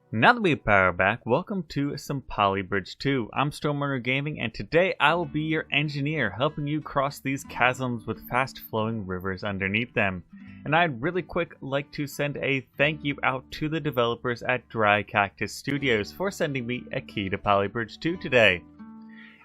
Now that we have power back, welcome to some Polybridge 2. I'm StormRunner Gaming, and today I will be your engineer, helping you cross these chasms with fast-flowing rivers underneath them. And I'd really quick like to send a thank you out to the developers at Dry Cactus Studios for sending me a key to Polybridge 2 today.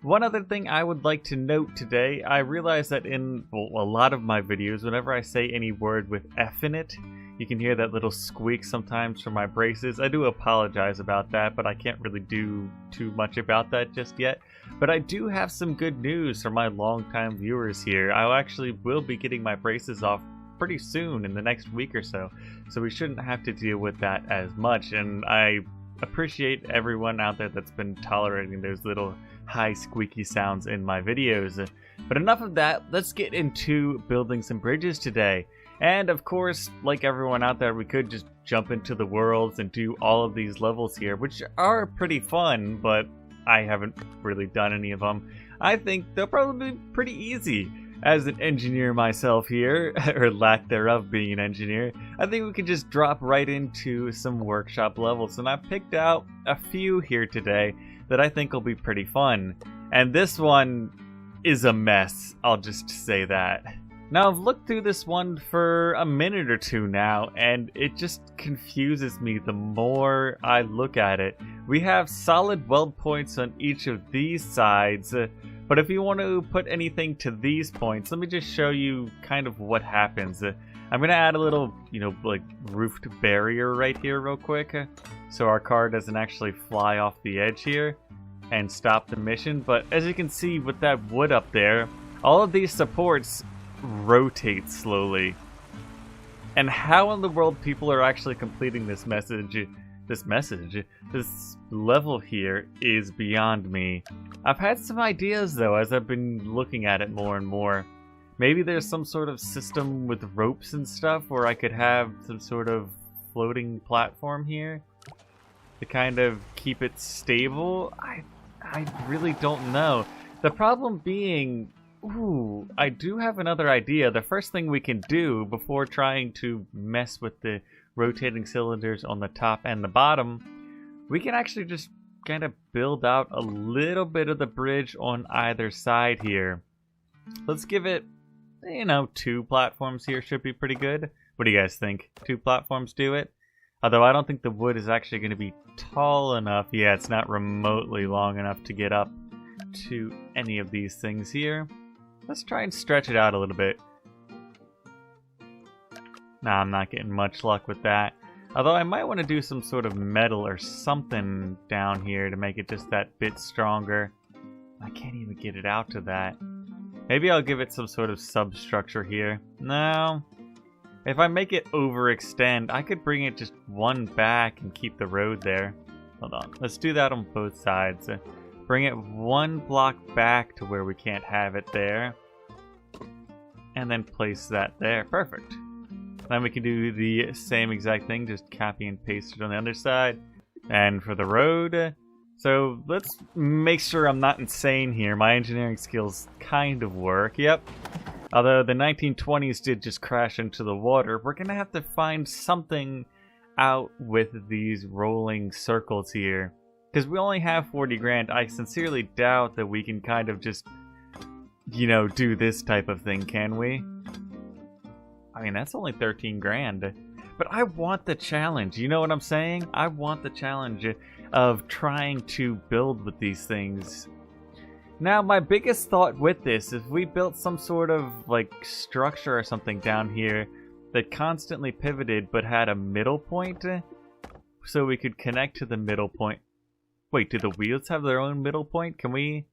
One other thing I would like to note today, I realize that in a lot of my videos, whenever I say any word with F in it, you can hear that little squeak sometimes from my braces. I do apologize about that, but I can't really do too much about that just yet. But I do have some good news for my longtime viewers here. I actually will be getting my braces off pretty soon, in the next week or so. So we shouldn't have to deal with that as much. And I appreciate everyone out there that's been tolerating those little high squeaky sounds in my videos. But enough of that, let's get into building some bridges today. And of course, like everyone out there, we could just jump into the worlds and do all of these levels here, which are pretty fun, but I haven't really done any of them. I think they'll probably be pretty easy. As an engineer myself here, or lack thereof being an engineer, I think we could just drop right into some workshop levels. And I've picked out a few here today that I think will be pretty fun. And this one is a mess, I'll just say that. Now, I've looked through this one for a minute or two now, and it just confuses me the more I look at it. We have solid weld points on each of these sides, but if you want to put anything to these points, let me just show you kind of what happens. I'm going to add a little, like roofed barrier right here real quick, so our car doesn't actually fly off the edge here and stop the mission. But as you can see with that wood up there, all of these supports rotate slowly. And how in the world people are actually completing this level here is beyond me. I've had some ideas though as I've been looking at it more and more. Maybe there's some sort of system with ropes and stuff where I could have some sort of floating platform here to kind of keep it stable. I really don't know. The problem being, ooh, I do have another idea. The first thing we can do before trying to mess with the rotating cylinders on the top and the bottom, we can actually just kind of build out a little bit of the bridge on either side here. Let's give it, 2 platforms here should be pretty good. What do you guys think? 2 platforms do it? Although I don't think the wood is actually going to be tall enough. Yeah, it's not remotely long enough to get up to any of these things here. Let's try and stretch it out a little bit. Nah, I'm not getting much luck with that. Although I might want to do some sort of metal or something down here to make it just that bit stronger. I can't even get it out to that. Maybe I'll give it some sort of substructure here. No. If I make it overextend, I could bring it just one back and keep the road there. Hold on. Let's do that on both sides. Bring it one block back to where we can't have it there. And then place that there. Perfect. Then we can do the same exact thing, just copy and paste it on the other side. And for the road, so let's make sure I'm not insane here. My engineering skills kind of work. Yep. Although the 1920s did just crash into the water, we're going to have to find something out with these rolling circles here. Because we only have 40 grand, I sincerely doubt that we can kind of just, do this type of thing, can we? I mean, that's only 13 grand. But I want the challenge, you know what I'm saying? I want the challenge of trying to build with these things. Now, my biggest thought with this, if we built some sort of, structure or something down here that constantly pivoted but had a middle point, so we could connect to the middle point. Wait, do the wheels have their own middle point? Can we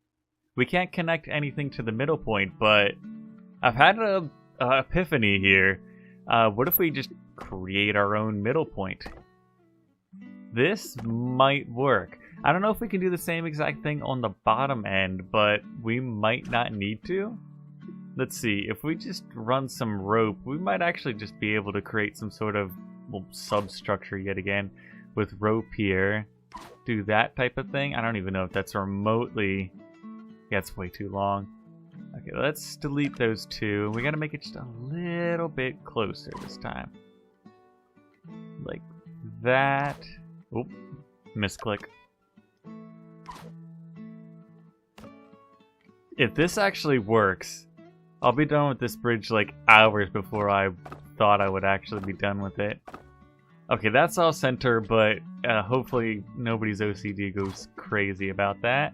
can't connect anything to the middle point, but I've had a epiphany here. What if we just create our own middle point? This might work. I don't know if we can do the same exact thing on the bottom end, but we might not need to. Let's see, if we just run some rope, we might actually just be able to create some sort of substructure yet again with rope here. Do that type of thing. I don't even know if that's remotely... Yeah, it's way too long. Okay, let's delete those 2. We gotta make it just a little bit closer this time. Like that. Oop, misclick. If this actually works, I'll be done with this bridge like hours before I thought I would actually be done with it. Okay, that's all center, but hopefully nobody's OCD goes crazy about that.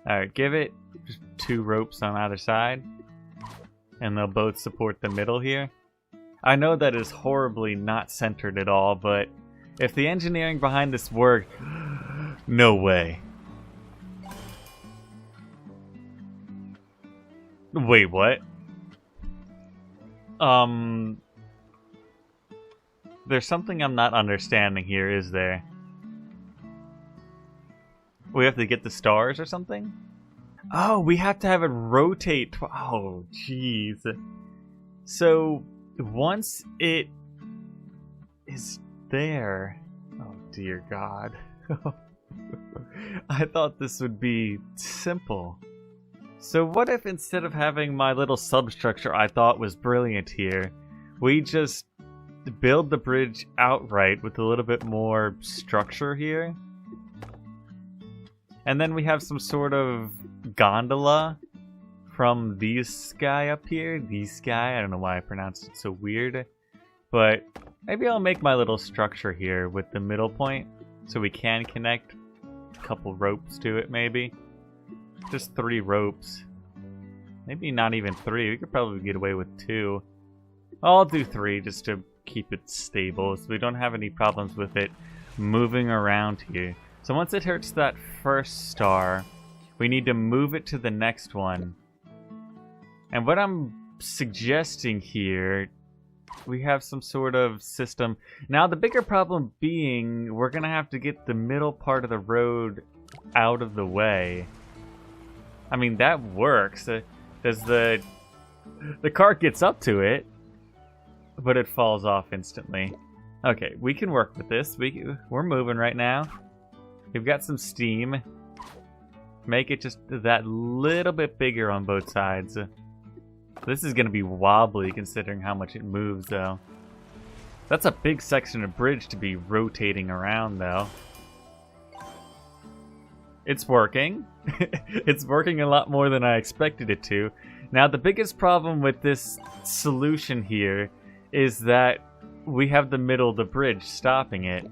Alright, give it just 2 ropes on either side, and they'll both support the middle here. I know that is horribly not centered at all, but if the engineering behind this worked, no way. Wait, what? There's something I'm not understanding here, is there? We have to get the stars or something? Oh, we have to have it rotate. Oh, jeez. So, once it is there... Oh, dear God. I thought this would be simple. So what if instead of having my little substructure I thought was brilliant here, we just build the bridge outright with a little bit more structure here? And then we have some sort of gondola from these guy up here. These guy, I don't know why I pronounced it so weird. But maybe I'll make my little structure here with the middle point so we can connect a couple ropes to it maybe. Just 3 ropes. Maybe not even 3. We could probably get away with 2. I'll do 3 just to keep it stable so we don't have any problems with it moving around here. So once it hits that first star, we need to move it to the next one. And what I'm suggesting here, we have some sort of system. Now the bigger problem being, we're going to have to get the middle part of the road out of the way. I mean, that works. Does the cart gets up to it, but it falls off instantly. Okay, we can work with this. We're moving right now. We've got some steam. Make it just that little bit bigger on both sides. This is going to be wobbly considering how much it moves, though. That's a big section of bridge to be rotating around, though. It's working. It's working a lot more than I expected it to. Now, the biggest problem with this solution here is that we have the middle of the bridge stopping it.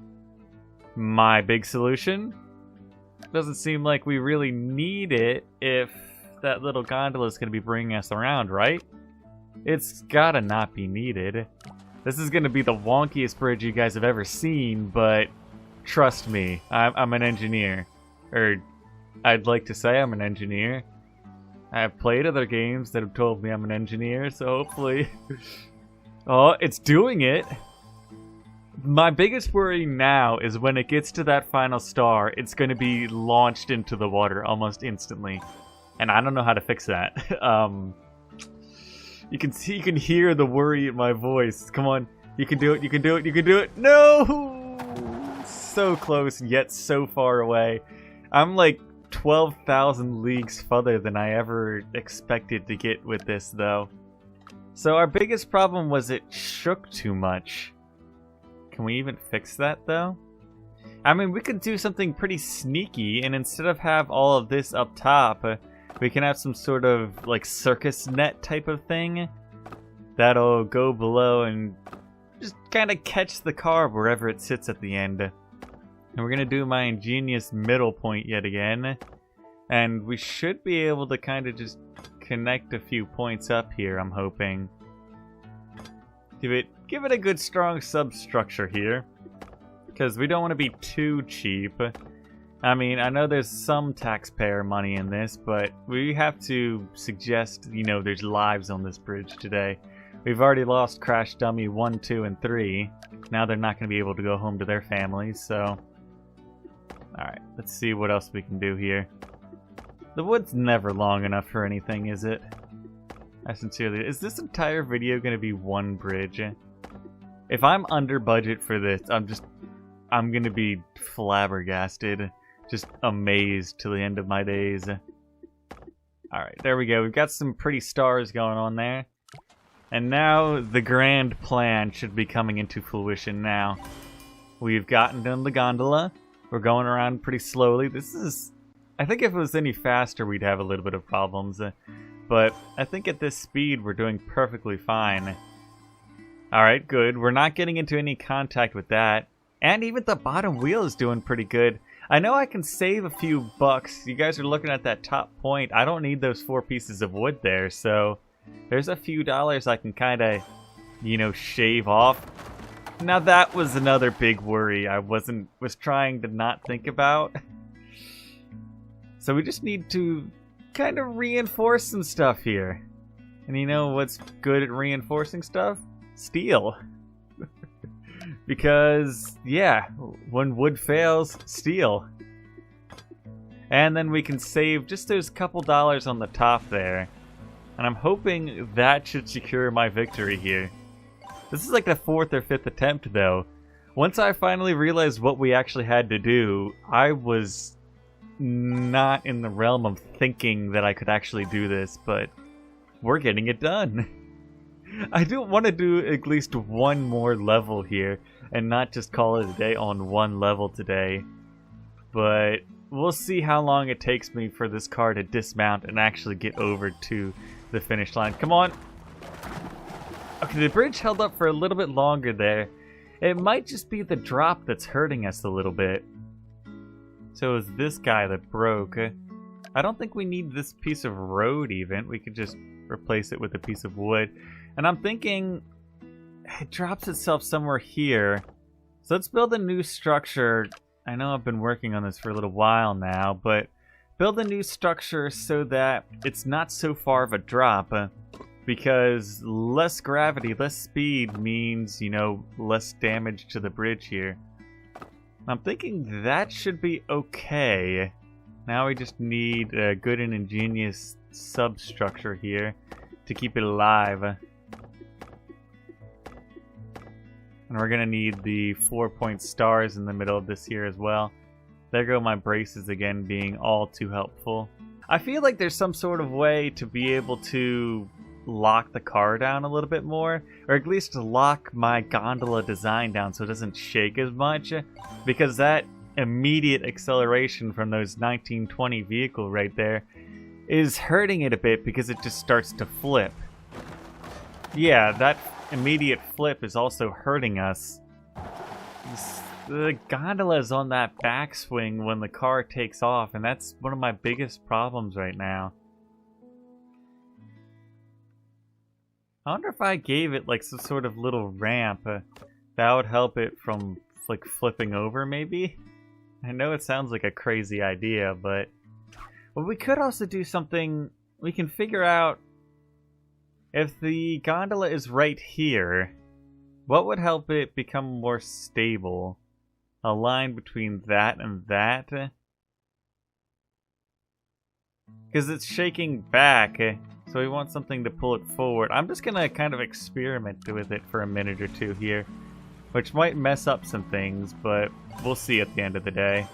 My big solution? Doesn't seem like we really need it if that little gondola is going to be bringing us around, right? It's gotta not be needed. This is going to be the wonkiest bridge you guys have ever seen, but trust me, I'm an engineer. Or, I'd like to say I'm an engineer. I've played other games that have told me I'm an engineer, so hopefully... Oh, it's doing it! My biggest worry now is when it gets to that final star, it's going to be launched into the water almost instantly. And I don't know how to fix that. You can hear the worry in my voice. Come on, you can do it, you can do it, you can do it! No! So close, yet so far away. I'm like 12,000 leagues further than I ever expected to get with this, though. So our biggest problem was it shook too much. Can we even fix that, though? I mean, we could do something pretty sneaky, and instead of have all of this up top, we can have some sort of, like, circus net type of thing that'll go below and just kind of catch the car wherever it sits at the end. And we're going to do my ingenious middle point yet again. And we should be able to kind of just connect a few points up here, I'm hoping. Give it a good strong substructure here. Because we don't want to be too cheap. I mean, I know there's some taxpayer money in this, but we have to suggest, you know, there's lives on this bridge today. We've already lost Crash Dummy 1, 2, and 3. Now they're not going to be able to go home to their families, so... Alright, let's see what else we can do here. The wood's never long enough for anything, is it? I sincerely... Is this entire video going to be one bridge? If I'm under budget for this, I'm going to be flabbergasted. Just amazed till the end of my days. Alright, there we go. We've got some pretty stars going on there. And now the grand plan should be coming into fruition now. We've gotten on the gondola. We're going around pretty slowly. This is... I think if it was any faster, we'd have a little bit of problems. But I think at this speed, we're doing perfectly fine. Alright, good. We're not getting into any contact with that. And even the bottom wheel is doing pretty good. I know I can save a few bucks. You guys are looking at that top point. I don't need those 4 pieces of wood there, so there's a few dollars I can kind of, you know, shave off. Now that was another big worry I was trying to not think about. So we just need to kind of reinforce some stuff here. And you know what's good at reinforcing stuff? Steel. Because, yeah, when wood fails, steel. And then we can save just those couple dollars on the top there. And I'm hoping that should secure my victory here. This is like the 4th or 5th attempt, though. Once I finally realized what we actually had to do, I was not in the realm of thinking that I could actually do this, but we're getting it done. I do want to do at least one more level here, and not just call it a day on one level today. But we'll see how long it takes me for this car to dismount and actually get over to the finish line. Come on! Okay, the bridge held up for a little bit longer there. It might just be the drop that's hurting us a little bit. So it was this guy that broke. I don't think we need this piece of road even. We could just replace it with a piece of wood. And I'm thinking it drops itself somewhere here. So let's build a new structure. I know I've been working on this for a little while now, but build a new structure so that it's not so far of a drop. Because less gravity, less speed means, you know, less damage to the bridge here. I'm thinking that should be okay. Now we just need a good and ingenious substructure here to keep it alive. And we're gonna need the 4-point stars in the middle of this here as well. There go my braces again, being all too helpful. I feel like there's some sort of way to be able to lock the car down a little bit more, or at least lock my gondola design down so it doesn't shake as much, because that immediate acceleration from those 1920 vehicle right there is hurting it a bit because it just starts to flip. Yeah, that immediate flip is also hurting us. The gondola is on that backswing when the car takes off, and that's one of my biggest problems right now. I wonder if I gave it like some sort of little ramp, that would help it from like flipping over maybe? I know it sounds like a crazy idea, but well, we could also do something. We can figure out if the gondola is right here, what would help it become more stable? A line between that and that? Because it's shaking back, so we want something to pull it forward. I'm just gonna kind of experiment with it for a minute or two here, which might mess up some things, but we'll see at the end of the day.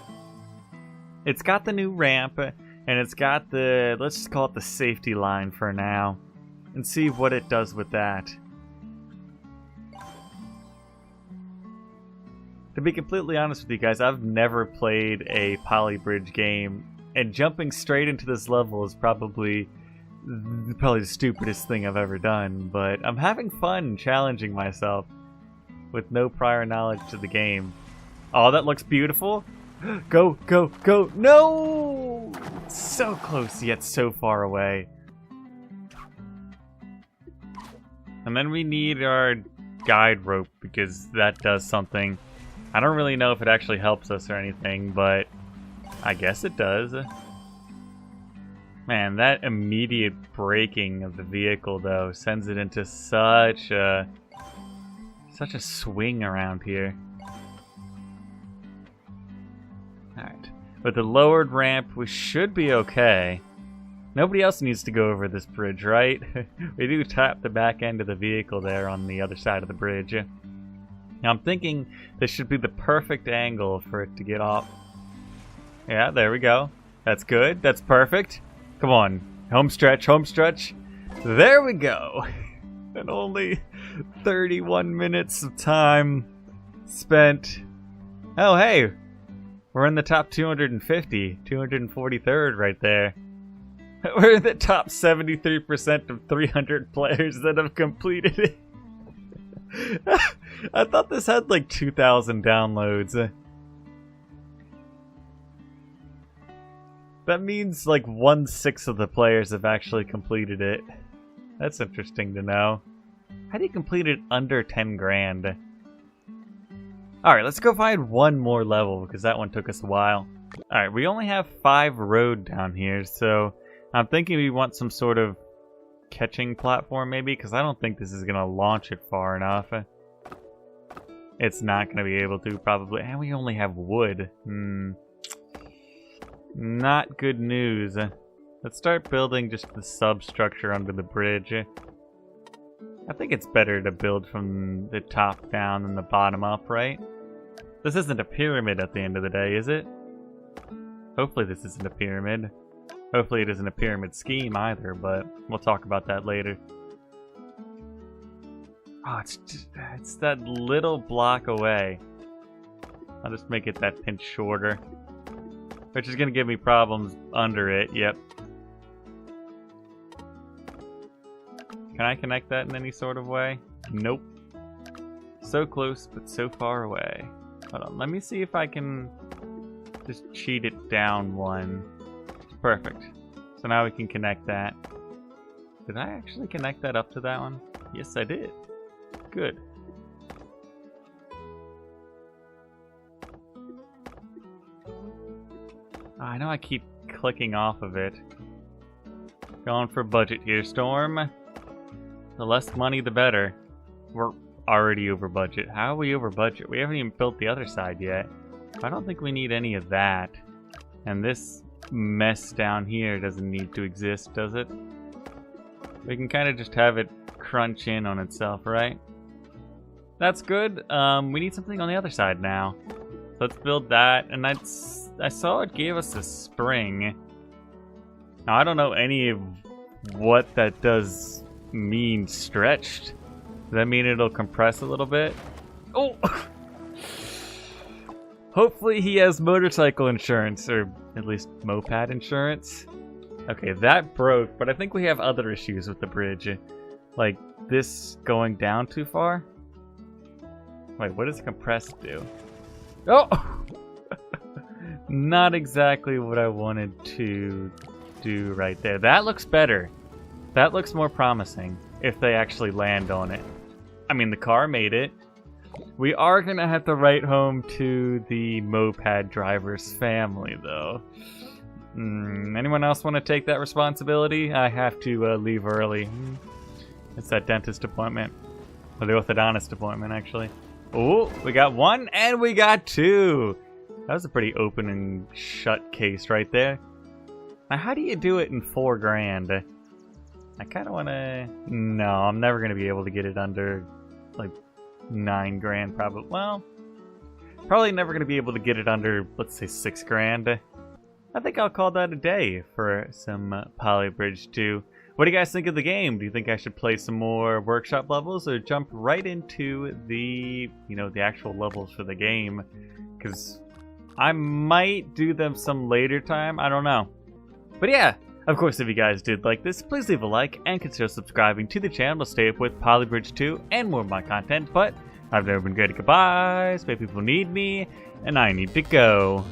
It's got the new ramp, and it's got the, let's just call it the safety line for now, and see what it does with that. To be completely honest with you guys, I've never played a polybridge game, and jumping straight into this level is probably the stupidest thing I've ever done, but I'm having fun challenging myself with no prior knowledge to the game. Oh, that looks beautiful. Go, go, go. No! So close, yet so far away. And then we need our guide rope, because that does something. I don't really know if it actually helps us or anything, but I guess it does. Man, that immediate braking of the vehicle, though, sends it into such a swing around here. Alright. With the lowered ramp, we should be okay. Nobody else needs to go over this bridge, right? We do tap the back end of the vehicle there on the other side of the bridge. Now I'm thinking this should be the perfect angle for it to get off. Yeah, there we go. That's good. That's perfect. Come on. Home stretch, home stretch. There we go. And only 31 minutes of time spent Oh, hey! We're in the top 250, 243rd right there. We're in the top 73% of 300 players that have completed it. I thought this had like 2,000 downloads. That means like 1/6 of the players have actually completed it. That's interesting to know. How do you complete it under 10 grand? Alright, let's go find one more level because that one took us a while. Alright, we only have 5 road down here, so I'm thinking we want some sort of catching platform maybe, because I don't think this is going to launch it far enough. It's not going to be able to, probably. And we only have wood. Not good news. Let's start building just the substructure under the bridge. I think it's better to build from the top down than the bottom up, right? This isn't a pyramid at the end of the day, is it? Hopefully this isn't a pyramid. Hopefully it isn't a pyramid scheme either, but we'll talk about that later. Oh, it's that little block away. I'll just make it that pinch shorter. Which is going to give me problems under it, yep. Can I connect that in any sort of way? Nope. So close, but so far away. Hold on, let me see if I can just cheat it down one. Perfect. So now we can connect that. Did I actually connect that up to that one? Yes, I did. Good. Oh, I know I keep clicking off of it. Going for budget here, Storm. The less money, the better. We're already over budget. How are we over budget? We haven't even built the other side yet. I don't think we need any of that. And this mess down here doesn't need to exist, does it? We can kind of just have it crunch in on itself, right? That's good. We need something on the other side now. Let's build that. And I saw it gave us a spring. Now, I don't know any of what that does mean stretched. Does that mean it'll compress a little bit? Oh! Hopefully he has motorcycle insurance, or at least moped insurance. Okay, that broke, but I think we have other issues with the bridge. Like this going down too far? Wait, what does compress do? Oh! Not exactly what I wanted to do right there. That looks better. That looks more promising if they actually land on it. I mean, the car made it. We are going to have to write home to the moped driver's family, though. Anyone else want to take that responsibility? I have to leave early. It's that dentist appointment. Or the orthodontist appointment, actually. Oh, we got one and we got two. That was a pretty open and shut case right there. Now, how do you do it in 4 grand? I kind of want to... No, I'm never going to be able to get it under, like, 9 grand, probably. Well, probably never going to be able to get it under, let's say, 6 grand. I think I'll call that a day for some Polybridge 2. What do you guys think of the game? Do you think I should play some more workshop levels or jump right into the, the actual levels for the game? Because I might do them some later time. I don't know. But yeah, of course, if you guys did like this, please leave a like and consider subscribing to the channel to stay up with Polybridge 2 and more of my content. But I've never been great at goodbyes, but people need me, and I need to go.